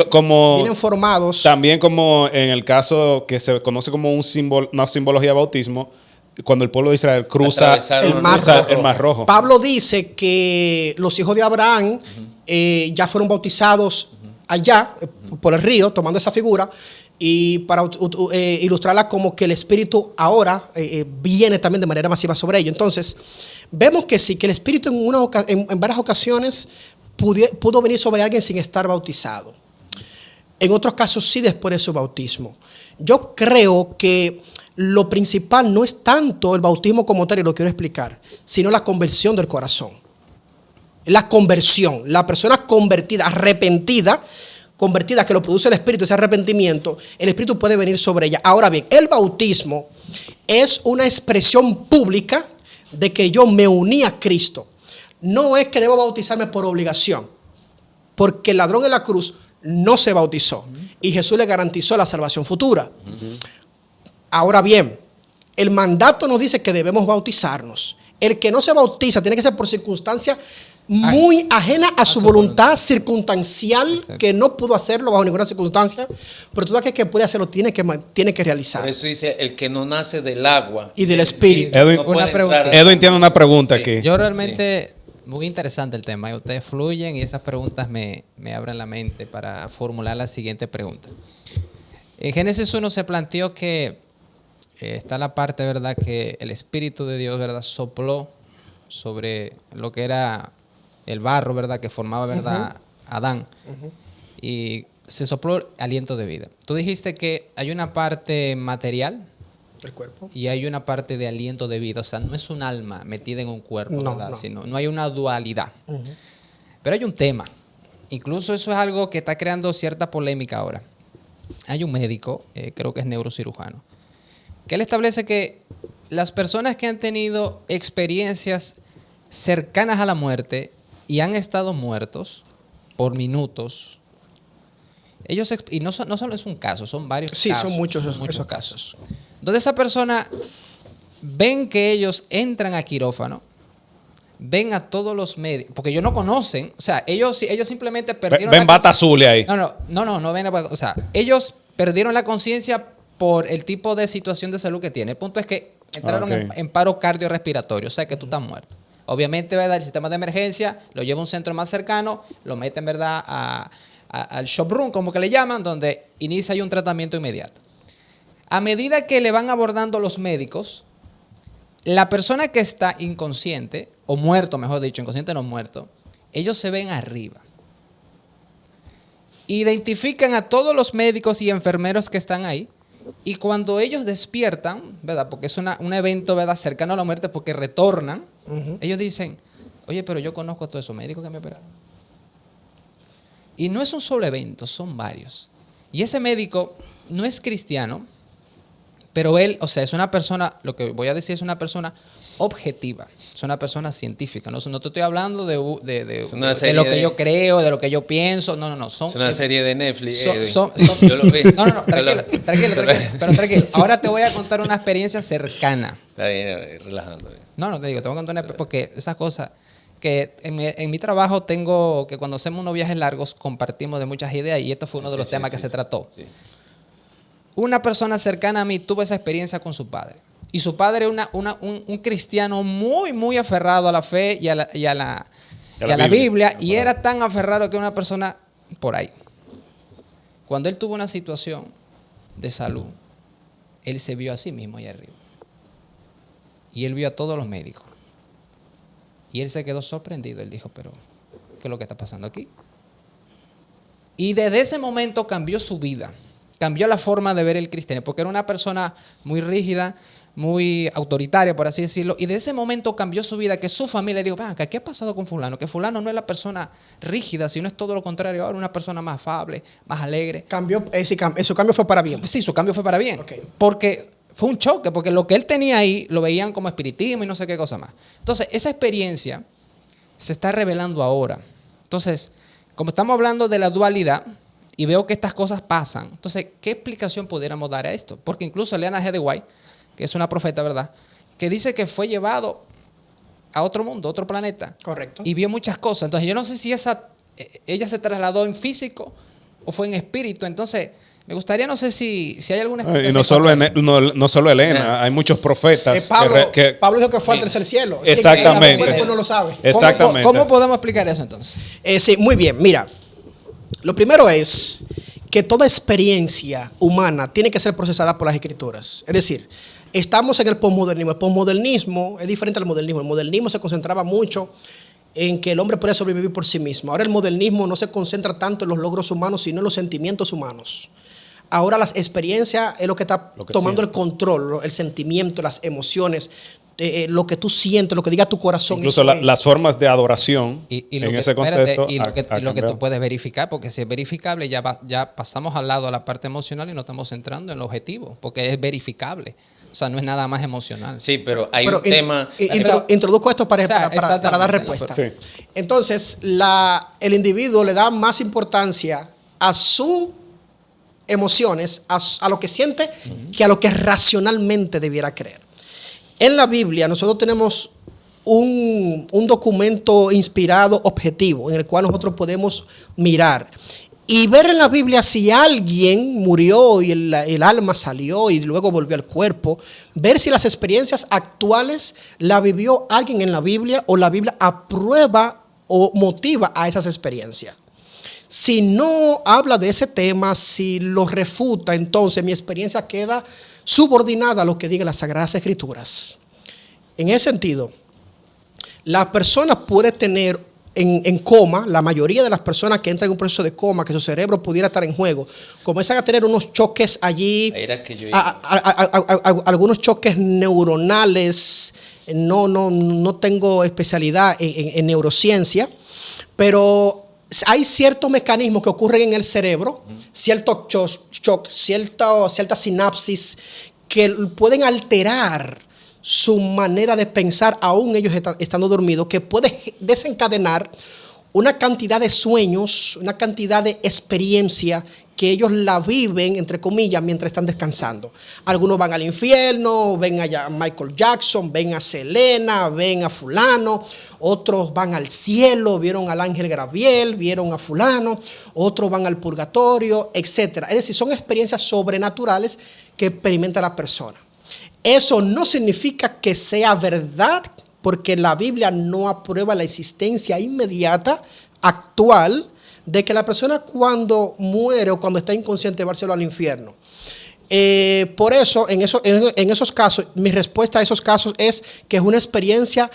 como... Vienen formados. También como en el caso que se conoce como una simbología de bautismo, cuando el pueblo de Israel cruza el Mar Rojo. Pablo dice que los hijos de Abraham ya fueron bautizados allá, por el río, tomando esa figura. Y para ilustrarla como que el Espíritu ahora viene también de manera masiva sobre ello. Entonces, vemos que sí, que el Espíritu en varias ocasiones pudo venir sobre alguien sin estar bautizado. En otros casos sí, después de su bautismo. Yo creo que lo principal no es tanto el bautismo como tal, y lo quiero explicar, sino la conversión del corazón. La conversión, la persona convertida, arrepentida, convertida, que lo produce el Espíritu, ese arrepentimiento, el Espíritu puede venir sobre ella. Ahora bien, el bautismo es una expresión pública de que yo me uní a Cristo. No es que debo bautizarme por obligación, porque el ladrón en la cruz no se bautizó y Jesús le garantizó la salvación futura. Ahora bien, el mandato nos dice que debemos bautizarnos. El que no se bautiza tiene que ser por circunstancia muy ajena a su voluntad, circunstancial, que no pudo hacerlo bajo ninguna circunstancia, pero todo aquel que puede hacerlo tiene que realizar. Por eso dice, el que no nace del agua y del Espíritu. Edwin tiene una pregunta aquí. Yo realmente, muy interesante el tema, y ustedes fluyen y esas preguntas me abren la mente para formular la siguiente pregunta. En Génesis 1 se planteó que está la parte, ¿verdad?, que el Espíritu de Dios, ¿verdad?, sopló sobre lo que era el barro, ¿verdad?, que formaba, ¿verdad?, Adán. Y se sopló aliento de vida. Tú dijiste que hay una parte material del cuerpo y hay una parte de aliento de vida. O sea, no es un alma metida en un cuerpo, ¿verdad? No hay una dualidad. Pero hay un tema. Incluso eso es algo que está creando cierta polémica ahora. Hay un médico, creo que es neurocirujano, que él establece que las personas que han tenido experiencias cercanas a la muerte y han estado muertos por minutos, ellos, y no solo es un caso, son varios casos. Sí, son muchos esos casos. Entonces esa persona ven que ellos entran a quirófano, ven a todos los médicos, porque ellos no conocen, o sea, ellos simplemente perdieron ven bata azul ahí. No ven, o sea, ellos perdieron la conciencia por el tipo de situación de salud que tiene. El punto es que entraron en paro cardiorrespiratorio, o sea que tú estás muerto. Obviamente, ¿verdad?, el sistema de emergencia lo lleva a un centro más cercano, lo meten, ¿verdad?, al shop room, como que le llaman, donde inicia ahí un tratamiento inmediato. A medida que le van abordando los médicos, la persona que está inconsciente, o muerto, mejor dicho, inconsciente no muerto, ellos se ven arriba. Identifican a todos los médicos y enfermeros que están ahí, y cuando ellos despiertan, ¿verdad?, porque es un evento, ¿verdad?, cercano a la muerte, porque retornan, ellos dicen, oye, pero yo conozco a todos esos médicos que me operaron. Y no es un solo evento, son varios. Y ese médico no es cristiano, pero él, o sea, es una persona, lo que voy a decir es una persona objetiva, es una persona científica. No te estoy hablando de lo que yo creo, de lo que yo pienso. No. Es una serie de Netflix. Yo lo vi. Tranquilo. Pero tranquilo. Ahora te voy a contar una experiencia cercana. Está bien, relajando. No, te digo, te voy a contar una, porque esas cosas que en mi trabajo tengo, que cuando hacemos unos viajes largos compartimos de muchas ideas y esto fue uno de los temas que se trató. Sí. Una persona cercana a mí tuvo esa experiencia con su padre. Y su padre era un cristiano muy, muy aferrado a la fe y a la Biblia. Y era tan aferrado que una persona por ahí. Cuando él tuvo una situación de salud, él se vio a sí mismo ahí arriba. Y él vio a todos los médicos. Y él se quedó sorprendido. Él dijo, pero ¿qué es lo que está pasando aquí? Y desde ese momento cambió su vida. Cambió la forma de ver el cristianismo, porque era una persona muy rígida, muy autoritaria, por así decirlo, y de ese momento cambió su vida, que su familia dijo, ¿qué ha pasado con fulano? Que fulano no es la persona rígida, sino es todo lo contrario, ahora una persona más afable, más alegre. Su cambio fue para bien. Sí, su cambio fue para bien, porque fue un choque, porque lo que él tenía ahí lo veían como espiritismo y no sé qué cosa más. Entonces, esa experiencia se está revelando ahora. Entonces, como estamos hablando de la dualidad, y veo que estas cosas pasan. Entonces, ¿qué explicación pudiéramos dar a esto? Porque incluso Leana G. de White, que es una profeta, ¿verdad?, que dice que fue llevado a otro mundo, a otro planeta. Correcto. Y vio muchas cosas. Entonces, yo no sé si ella se trasladó en físico o fue en espíritu. Entonces, me gustaría, no sé si hay alguna explicación. Y no solo Elena, hay muchos profetas. Pablo dijo que fue al tercer cielo. Exactamente. El no lo sabe. Exactamente. ¿Cómo podemos explicar eso entonces? Sí, muy bien. Mira. Lo primero es que toda experiencia humana tiene que ser procesada por las escrituras. Es decir, estamos en el posmodernismo. El posmodernismo es diferente al modernismo. El modernismo se concentraba mucho en que el hombre puede sobrevivir por sí mismo. Ahora el modernismo no se concentra tanto en los logros humanos, sino en los sentimientos humanos. Ahora las experiencias es lo que está tomando el control, el sentimiento, las emociones. lo que tú sientes, lo que diga tu corazón. Incluso las formas de adoración en ese contexto. Y lo que tú puedes verificar, porque si es verificable, ya pasamos al lado a la parte emocional y no estamos entrando en el objetivo, porque es verificable. O sea, no es nada más emocional. Sí, pero hay un tema... Introduzco esto para dar respuesta. Sí. Entonces, el individuo le da más importancia a sus emociones, a lo que siente, que a lo que racionalmente debiera creer. En la Biblia nosotros tenemos un documento inspirado objetivo en el cual nosotros podemos mirar y ver en la Biblia si alguien murió y el alma salió y luego volvió al cuerpo, ver si las experiencias actuales la vivió alguien en la Biblia o la Biblia aprueba o motiva a esas experiencias. Si no habla de ese tema, si lo refuta, entonces mi experiencia queda subordinada a lo que diga las Sagradas Escrituras. En ese sentido, la persona puede tener en coma, la mayoría de las personas que entran en un proceso de coma, que su cerebro pudiera estar en juego, comienzan a tener unos choques allí, algunos choques neuronales. No tengo especialidad en neurociencia, pero hay ciertos mecanismos que ocurren en el cerebro, ciertos shock, cierta sinapsis que pueden alterar su manera de pensar, aún ellos estando dormidos, que puede desencadenar una cantidad de sueños, una cantidad de experiencia que ellos la viven, entre comillas, mientras están descansando. Algunos van al infierno, ven a Michael Jackson, ven a Selena, ven a fulano. Otros van al cielo, vieron al ángel Gabriel, vieron a fulano. Otros van al purgatorio, etc. Es decir, son experiencias sobrenaturales que experimenta la persona. Eso no significa que sea verdad, porque la Biblia no aprueba la existencia inmediata, actual, de que la persona cuando muere o cuando está inconsciente va a al infierno. Por eso, en esos casos, mi respuesta a esos casos es que es una experiencia,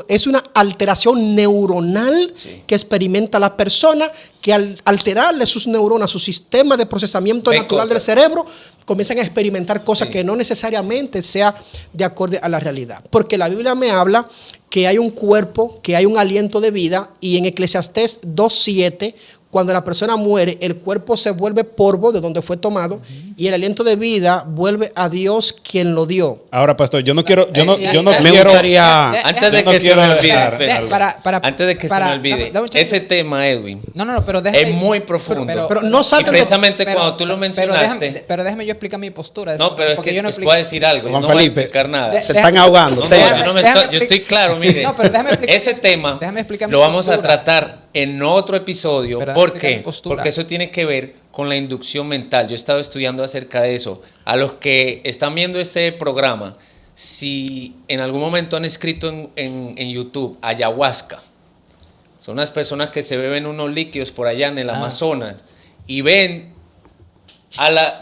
es una alteración neuronal que experimenta la persona, que al alterarle sus neuronas, su sistema de procesamiento natural del cerebro, comienzan a experimentar cosas que no necesariamente sea de acuerdo a la realidad. Porque la Biblia me habla que hay un cuerpo, que hay un aliento de vida, y en Eclesiastés 2:7, cuando la persona muere, el cuerpo se vuelve polvo de donde fue tomado, y el aliento de vida vuelve a Dios quien lo dio. Ahora, pastor, yo no quiero antes de que se me olvide, ese tema, Edwin, pero es muy profundo. Pero no salga. Precisamente cuando tú lo mencionaste. Pero déjame yo explicar mi postura. No, pero es que yo no voy a decir algo. Juan no voy a Felipe, explicar nada. Se están ahogando. Yo estoy claro, mire. No, pero déjame explicar. Ese tema lo vamos a tratar en otro episodio. ¿Por qué? Porque eso tiene que ver con la inducción mental. Yo he estado estudiando acerca de eso. A los que están viendo este programa, si en algún momento han escrito en YouTube ayahuasca, son unas personas que se beben unos líquidos por allá en el Amazonas y ven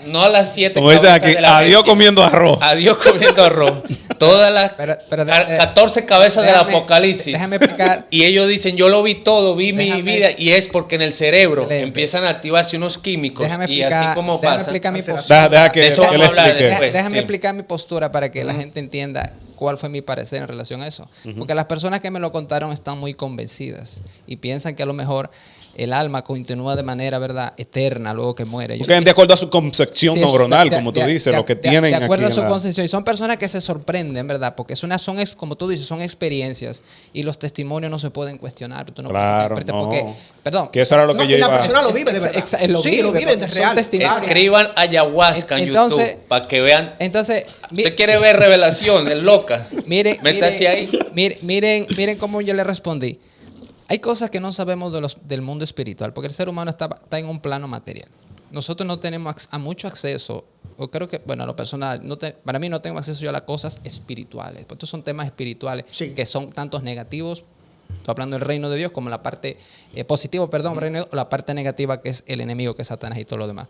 no a las 7 como dice aquí, adiós comiendo arroz. Adiós comiendo arroz. Todas las 14 cabezas del Apocalipsis. Déjame explicar. Y ellos dicen, yo lo vi todo, vi mi vida. Y es porque en el cerebro empiezan a activarse unos químicos. Y así como pasa. Déjame explicar mi postura. De eso vamos a hablar después. Déjame explicar mi postura para que la gente entienda cuál fue mi parecer en relación a eso. Porque las personas que me lo contaron están muy convencidas y piensan que a lo mejor el alma continúa de manera, ¿verdad?, eterna luego que muere. Porque de acuerdo a su concepción neuronal, como tú dices, lo que tienen de acuerdo aquí a su concepción. Y son personas que se sorprenden, ¿verdad? Porque como tú dices, son experiencias y los testimonios no se pueden cuestionar. Tú no claro, puedes, porque, perdón. Que eso era lo que yo iba a... La persona lo vive de verdad. Lo vive de real. Escriban ayahuasca en YouTube para que vean. Entonces, usted quiere ver revelaciones, loca. Métase ahí. Miren cómo yo le respondí. Hay cosas que no sabemos del mundo espiritual, porque el ser humano está en un plano material. Nosotros no tenemos mucho acceso, o creo que, bueno, a lo personal, para mí no tengo acceso yo a las cosas espirituales. Porque estos son temas espirituales que son tantos negativos, estoy hablando del reino de Dios, como la parte positiva, reino, o la parte negativa que es el enemigo, que es Satanás y todo lo demás.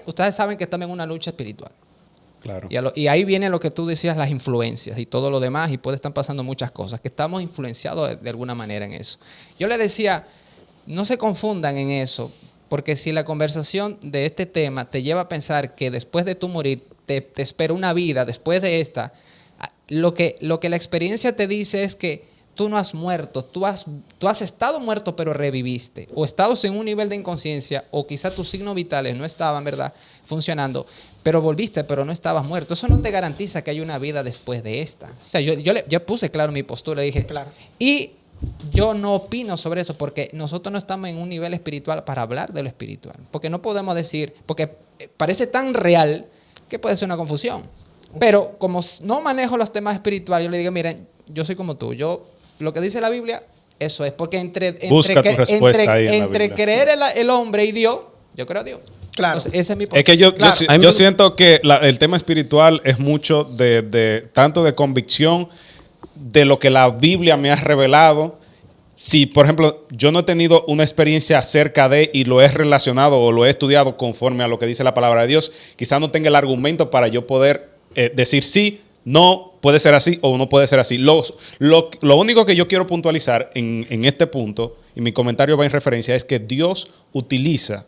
Ustedes saben que estamos en una lucha espiritual. Claro. Y ahí viene lo que tú decías, las influencias y todo lo demás, y puede estar pasando muchas cosas, que estamos influenciados de alguna manera en eso. Yo les decía, no se confundan en eso, porque si la conversación de este tema te lleva a pensar que después de tu morir te espera una vida después de esta, lo que la experiencia te dice es que tú no has muerto, tú has estado muerto pero reviviste, o estás en un nivel de inconsciencia, o quizá tus signos vitales no estaban, ¿verdad?, funcionando, pero volviste, pero no estabas muerto. Eso no te garantiza que haya una vida después de esta. O sea, yo puse claro mi postura, dije, claro. Y yo no opino sobre eso porque nosotros no estamos en un nivel espiritual para hablar de lo espiritual, porque no podemos decir, porque parece tan real que puede ser una confusión. Pero como no manejo los temas espirituales, yo le digo, miren, yo soy como tú, lo que dice la Biblia, eso es, porque entre creer el hombre y Dios, yo creo a Dios. Claro. Entonces, ese es mi postura. Es que yo siento que el tema espiritual es mucho tanto de convicción de lo que la Biblia me ha revelado. Si, por ejemplo, yo no he tenido una experiencia acerca de y lo he relacionado o lo he estudiado conforme a lo que dice la palabra de Dios, quizás no tenga el argumento para yo poder decir sí, no, puede ser así o no puede ser así. Lo único que yo quiero puntualizar en este punto, y mi comentario va en referencia, es que Dios utiliza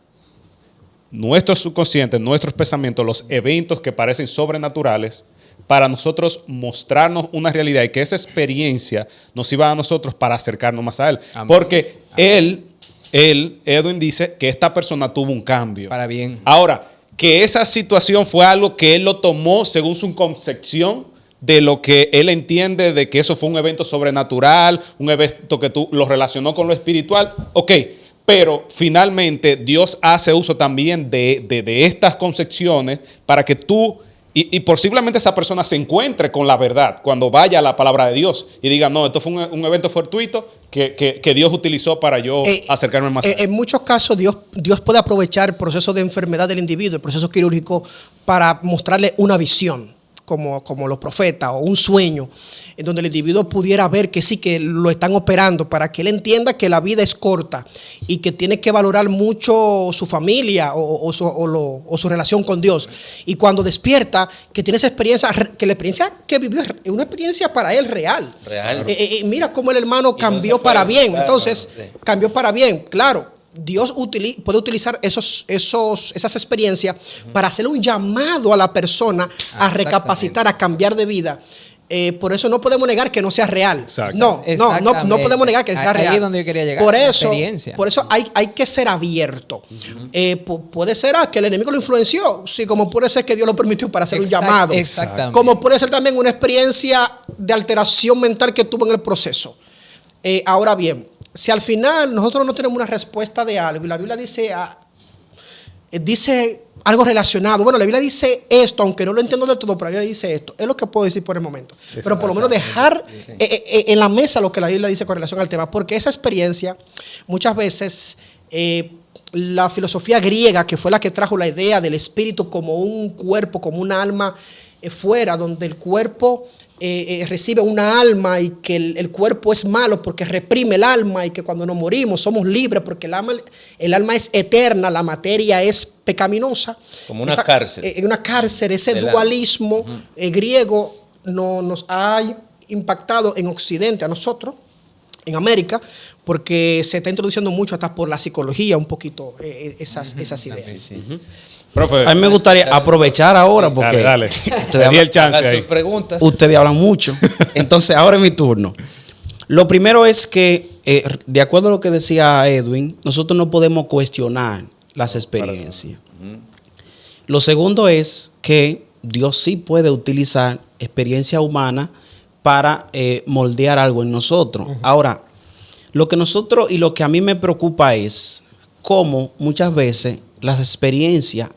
nuestros subconscientes, nuestros pensamientos, los eventos que parecen sobrenaturales, para nosotros mostrarnos una realidad y que esa experiencia nos sirva a nosotros para acercarnos más a Él. Amén. Porque Edwin dice que esta persona tuvo un cambio. Para bien. Ahora, que esa situación fue algo que él lo tomó según su concepción de lo que él entiende de que eso fue un evento sobrenatural, un evento que tú lo relacionó con lo espiritual, ok. Pero finalmente Dios hace uso también de estas concepciones para que tú y posiblemente esa persona se encuentre con la verdad cuando vaya a la palabra de Dios y diga, no, esto fue un evento fortuito que Dios utilizó para yo acercarme más a Él. En muchos casos Dios puede aprovechar el proceso de enfermedad del individuo, el proceso quirúrgico, para mostrarle una visión, como los profetas, o un sueño, en donde el individuo pudiera ver que sí, que lo están operando, para que él entienda que la vida es corta y que tiene que valorar mucho su familia o su relación con Dios. Y cuando despierta, que tiene esa experiencia, que la experiencia que vivió es una experiencia para él real. Mira cómo el hermano cambió para bien. Entonces, cambió para bien, claro. Dios puede utilizar esas experiencias para hacer un llamado a la persona a recapacitar, a cambiar de vida. Por eso no podemos negar que no sea real. No podemos negar que sea real. Ahí es donde yo quería llegar. Por eso hay que ser abierto. Puede ser que el enemigo lo influenció, sí, como puede ser que Dios lo permitió para hacer un llamado. Como puede ser también una experiencia de alteración mental que tuvo en el proceso. Ahora bien, si al final nosotros no tenemos una respuesta de algo y la Biblia dice algo relacionado, bueno, la Biblia dice esto, aunque no lo entiendo del todo, pero la Biblia dice esto, es lo que puedo decir por el momento. Pero por lo menos dejar en la mesa lo que la Biblia dice con relación al tema, porque esa experiencia muchas veces la filosofía griega, que fue la que trajo la idea del espíritu como un cuerpo, como un alma fuera, donde el cuerpo recibe una alma y que el cuerpo es malo porque reprime el alma y que cuando nos morimos somos libres porque el alma es eterna, la materia es pecaminosa. Como una cárcel. Una cárcel, ese dualismo griego nos ha impactado en Occidente, a nosotros, en América, porque se está introduciendo mucho hasta por la psicología un poquito esas ideas. Sí. Profe, a mí me gustaría aprovechar ahora porque dale. Te di el chance ahí. Ustedes hablan mucho. Entonces, ahora es mi turno. Lo primero es que, de acuerdo a lo que decía Edwin, nosotros no podemos cuestionar las experiencias. Lo segundo es que Dios sí puede utilizar experiencia humana para moldear algo en nosotros. Ahora, lo que a mí me preocupa es cómo muchas veces las experiencias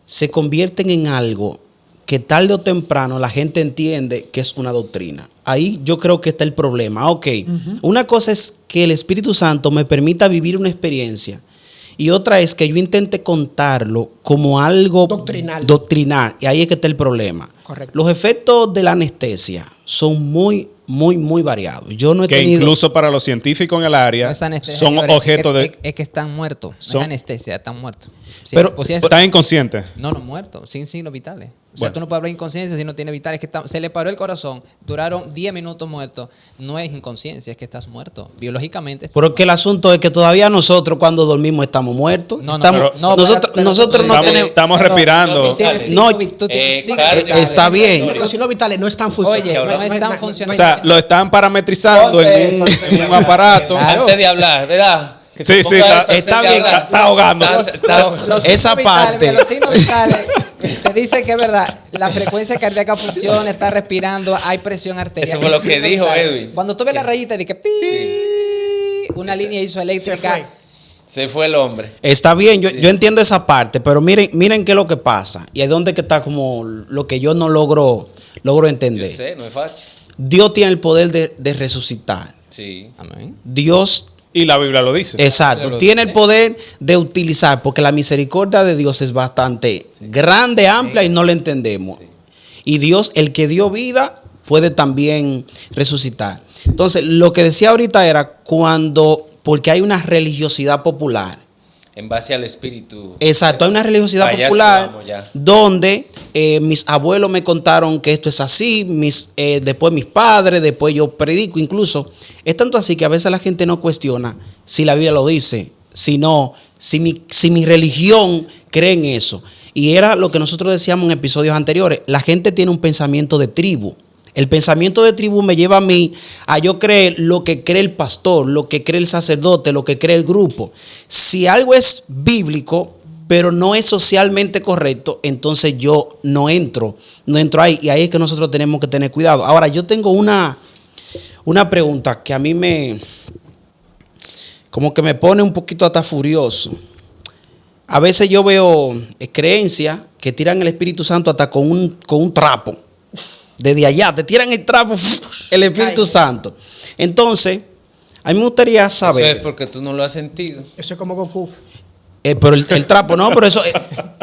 se convierten en algo que tarde o temprano la gente entiende que es una doctrina. Ahí yo creo que está el problema. Ok, una cosa es que el Espíritu Santo me permita vivir una experiencia y otra es que yo intente contarlo como algo doctrinal. Y ahí es que está el problema. Correcto. Los efectos de la anestesia son muy variados. Yo no he tenido... incluso para los científicos en el área son objetos de... Es que están muertos. No es anestesia, están muertos. Sí, pero están inconscientes. No muertos, sin signos vitales. O sea, tú no puedes hablar de inconsciencia si no tienes vitales. Se le paró el corazón, duraron 10 minutos muertos. No es inconsciencia, es que estás muerto. Biológicamente. Pero que el asunto es que todavía nosotros cuando dormimos estamos muertos. Nosotros no tenemos... Estamos respirando. Está bien. Los signos vitales no están funcionando. Oye, no están funcionando. O sea, lo están parametrizando en un aparato. Claro. Antes de hablar, ¿verdad? Sí, está bien, está ahogando. Esa parte. Los signos vitales te dice que es verdad. La frecuencia cardíaca funciona, está respirando, hay presión arterial. Eso fue lo que dijo Edwin. Cuando tú ves la rayita de que una línea isoeléctrica. Se fue el hombre. Está bien, yo entiendo esa parte, pero miren qué es lo que pasa. Y es donde que está como lo que yo no logro entender. Yo sé, no es fácil. Dios tiene el poder de resucitar. Sí. Amén. Dios... Y la Biblia lo dice. Exacto, tiene el poder de utilizar, porque la misericordia de Dios es bastante grande, amplia y no la entendemos. Sí. Y Dios, el que dio vida, puede también resucitar. Entonces, lo que decía ahorita era porque hay una religiosidad popular. En base al espíritu. Exacto, hay una religiosidad popular donde mis abuelos me contaron que esto es así, después mis padres, después yo predico incluso. Es tanto así que a veces la gente no cuestiona si la Biblia lo dice, sino si mi religión cree en eso. Y era lo que nosotros decíamos en episodios anteriores. La gente tiene un pensamiento de tribu. El pensamiento de tribu me lleva a mí a yo creer lo que cree el pastor, lo que cree el sacerdote, lo que cree el grupo. Si algo es bíblico, pero no es socialmente correcto, entonces yo no entro ahí. Y ahí es que nosotros tenemos que tener cuidado. Ahora, yo tengo una pregunta que a mí como que me pone un poquito hasta furioso. A veces yo veo creencias que tiran el Espíritu Santo hasta con un trapo. Desde allá, te tiran el trapo, el Espíritu Santo. Entonces, a mí me gustaría saber. Eso es porque tú no lo has sentido. Eso es como Goku. Pero el trapo, no, pero eso.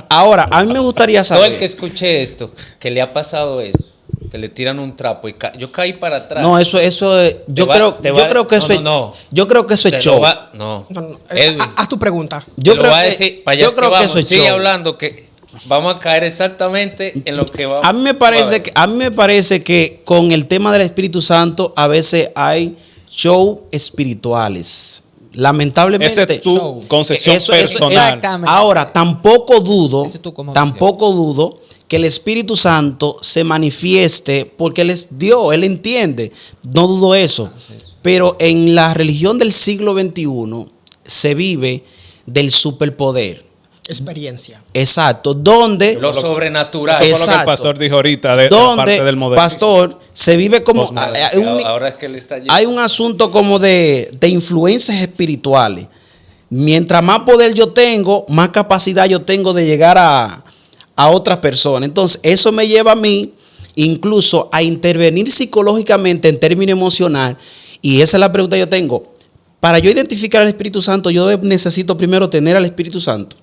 Ahora, a mí me gustaría saber. Todo el que escuche esto, que le ha pasado eso, que le tiran un trapo y yo caí para atrás. No, eso es. Yo creo que eso es show. No. Edwin, haz tu pregunta. Yo creo que eso es show. Sigue hablando que. Vamos a caer exactamente en lo que vamos a mí me parece que con el tema del Espíritu Santo a veces hay show espirituales. Lamentablemente. Esa es tu concesión personal. Ahora, tampoco dudo que el Espíritu Santo se manifieste porque Él es Dios, Él entiende. No dudo eso. Pero en la religión del siglo XXI se vive del superpoder. Experiencia. Exacto. Donde lo sobrenatural. Eso fue lo que el pastor dijo ahorita de la parte del modernismo. Pastor, se vive como ahora es que él está hay un asunto como de influencias espirituales. Mientras más poder yo tengo, más capacidad yo tengo de llegar a otras personas. Entonces, eso me lleva a mí incluso a intervenir psicológicamente en términos emocional. Y esa es la pregunta que yo tengo. Para yo identificar al Espíritu Santo, yo necesito primero tener al Espíritu Santo.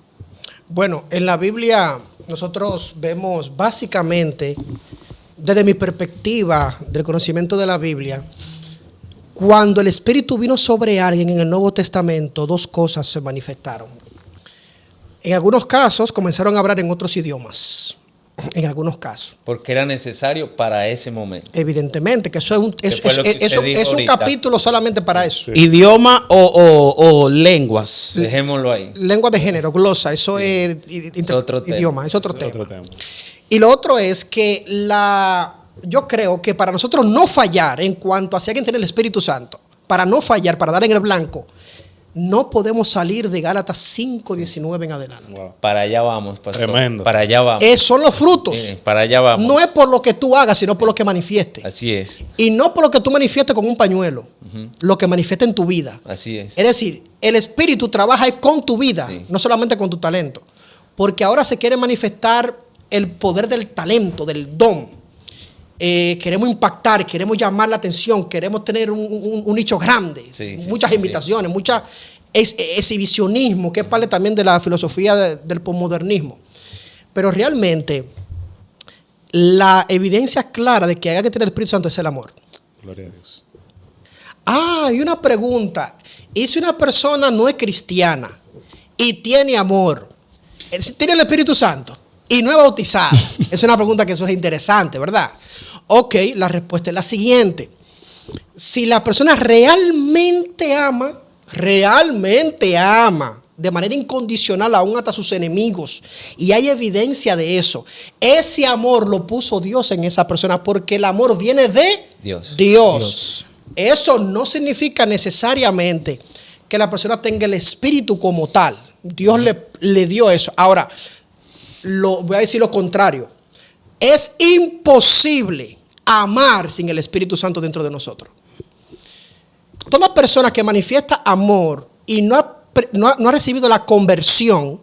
Bueno, en la Biblia nosotros vemos básicamente, desde mi perspectiva del conocimiento de la Biblia, cuando el Espíritu vino sobre alguien en el Nuevo Testamento, dos cosas se manifestaron. En algunos casos comenzaron a hablar en otros idiomas. En algunos casos. Porque era necesario para ese momento. Evidentemente, que eso es un capítulo solamente para eso. Sí. ¿Idioma o lenguas? Dejémoslo ahí. Lengua de género, glosa, eso es otro idioma, tema. Es otro tema. Y lo otro es que yo creo que para nosotros no fallar en cuanto a si alguien tiene el Espíritu Santo, para no fallar, para dar en el blanco, no podemos salir de Gálatas 5:19 en adelante. Wow. Para allá vamos, pastor. Tremendo. Para allá vamos. Son los frutos. Miren, para allá vamos. No es por lo que tú hagas, sino por lo que manifiestes. Así es. Y no por lo que tú manifiestes con un pañuelo, lo que manifiesta en tu vida. Así es. Es decir, el Espíritu trabaja con tu vida, no solamente con tu talento. Porque ahora se quiere manifestar el poder del talento, del don. Queremos impactar, queremos llamar la atención, queremos tener un nicho grande, muchas invitaciones, mucha exhibicionismo, que es parte también de la filosofía del posmodernismo. Pero realmente la evidencia clara de que haya que tener el Espíritu Santo es el amor. Gloria a Dios. Y una pregunta. ¿Y si una persona no es cristiana y tiene amor, tiene el Espíritu Santo? y no es bautizado? Es una pregunta que surge interesante, ¿verdad? Ok, la respuesta es la siguiente. Si la persona realmente ama de manera incondicional aún hasta sus enemigos, y hay evidencia de eso, ese amor lo puso Dios en esa persona, porque el amor viene de Dios. Eso no significa necesariamente que la persona tenga el espíritu como tal. Dios le dio eso. Ahora, voy a decir lo contrario. Es imposible amar sin el Espíritu Santo dentro de nosotros. Toda persona que manifiesta amor y no ha recibido la conversión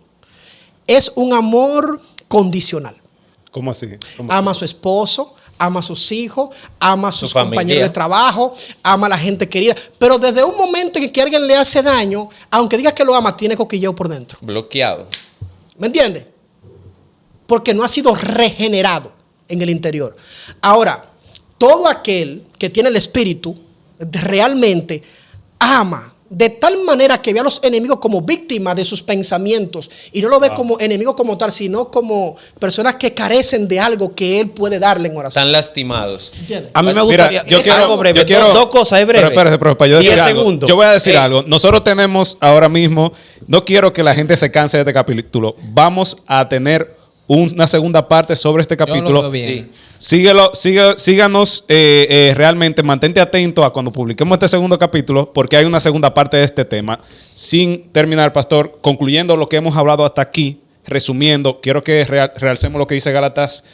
es un amor condicional. ¿Cómo así? Ama a su esposo, ama a sus hijos, ama a sus compañeros de trabajo, ama a la gente querida. Pero desde un momento en que alguien le hace daño, aunque diga que lo ama, tiene coquilleo por dentro. Bloqueado. ¿Me entiendes? Porque no ha sido regenerado en el interior. Ahora, todo aquel que tiene el Espíritu realmente ama de tal manera que ve a los enemigos como víctimas de sus pensamientos y no lo ve como enemigos como tal, sino como personas que carecen de algo que él puede darle en oración. Están lastimados. ¿Entiendes? A mí me gustaría, yo quiero algo breve, dos cosas, es breve. Pero para yo decir 10 algo, segundos. yo voy a decir algo. Nosotros tenemos ahora mismo, no quiero que la gente se canse de este capítulo. Vamos a tener una segunda parte sobre este capítulo. Yo lo veo bien. Sí. Síganos realmente, mantente atento a cuando publiquemos este segundo capítulo, porque hay una segunda parte de este tema. Sin terminar, pastor, concluyendo lo que hemos hablado hasta aquí, resumiendo, quiero que realcemos lo que dice Gálatas,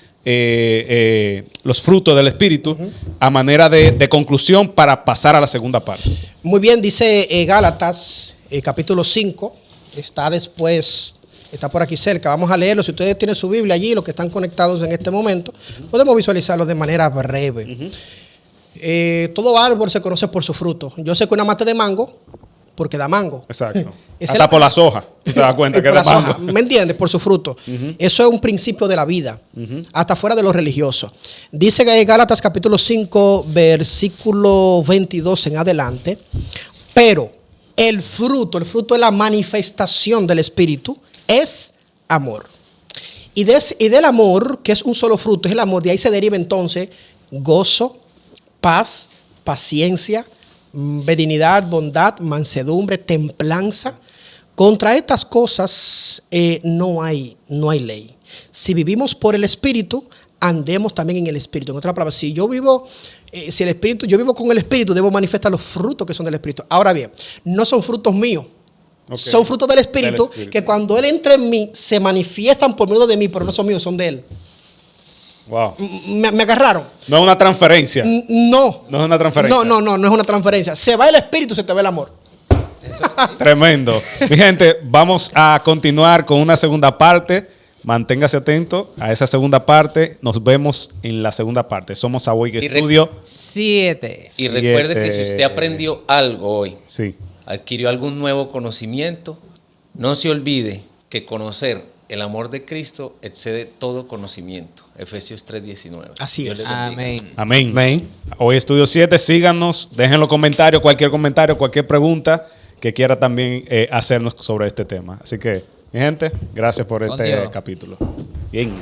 los frutos del Espíritu, a manera de conclusión para pasar a la segunda parte. Muy bien, dice Gálatas, capítulo 5, está por aquí cerca. Vamos a leerlo. Si ustedes tienen su Biblia allí, los que están conectados en este momento, podemos visualizarlo de manera breve. Todo árbol se conoce por su fruto. Yo sé que una mata de mango, porque da mango. Exacto. Hasta por las hojas. ¿Tú te das cuenta que da mango? ¿Me entiendes? Por su fruto. Eso es un principio de la vida. Hasta fuera de lo religioso. Dice que Gálatas capítulo 5, versículo 22 en adelante. Pero el fruto es la manifestación del Espíritu, es amor. Y del amor, que es un solo fruto, es el amor. De ahí se deriva entonces gozo, paz, paciencia, benignidad, bondad, mansedumbre, templanza. Contra estas cosas no hay ley. Si vivimos por el Espíritu, andemos también en el Espíritu. En otras palabras, si yo vivo con el Espíritu, debo manifestar los frutos que son del Espíritu. Ahora bien, no son frutos míos. Okay. Son frutos del Espíritu que cuando Él entra en mí se manifiestan por medio de mí, pero no son míos, son de Él. Wow. ¿Me agarraron? No es una transferencia. No. No es una transferencia. No es una transferencia. Se va el Espíritu, se te ve el amor. Eso es así. Tremendo. Mi gente, vamos a continuar con una segunda parte. Manténgase atento a esa segunda parte. Nos vemos en la segunda parte. Somos Awake Studio 7. Y recuerde que si usted aprendió algo hoy, sí, adquirió algún nuevo conocimiento, no se olvide que conocer el amor de Cristo excede todo conocimiento. Efesios 3:19. Así es. Amén. Amén. Hoy Estudio 7, síganos, dejen los comentarios, cualquier pregunta que quiera también hacernos sobre este tema. Así que, mi gente, gracias por este capítulo. Bien.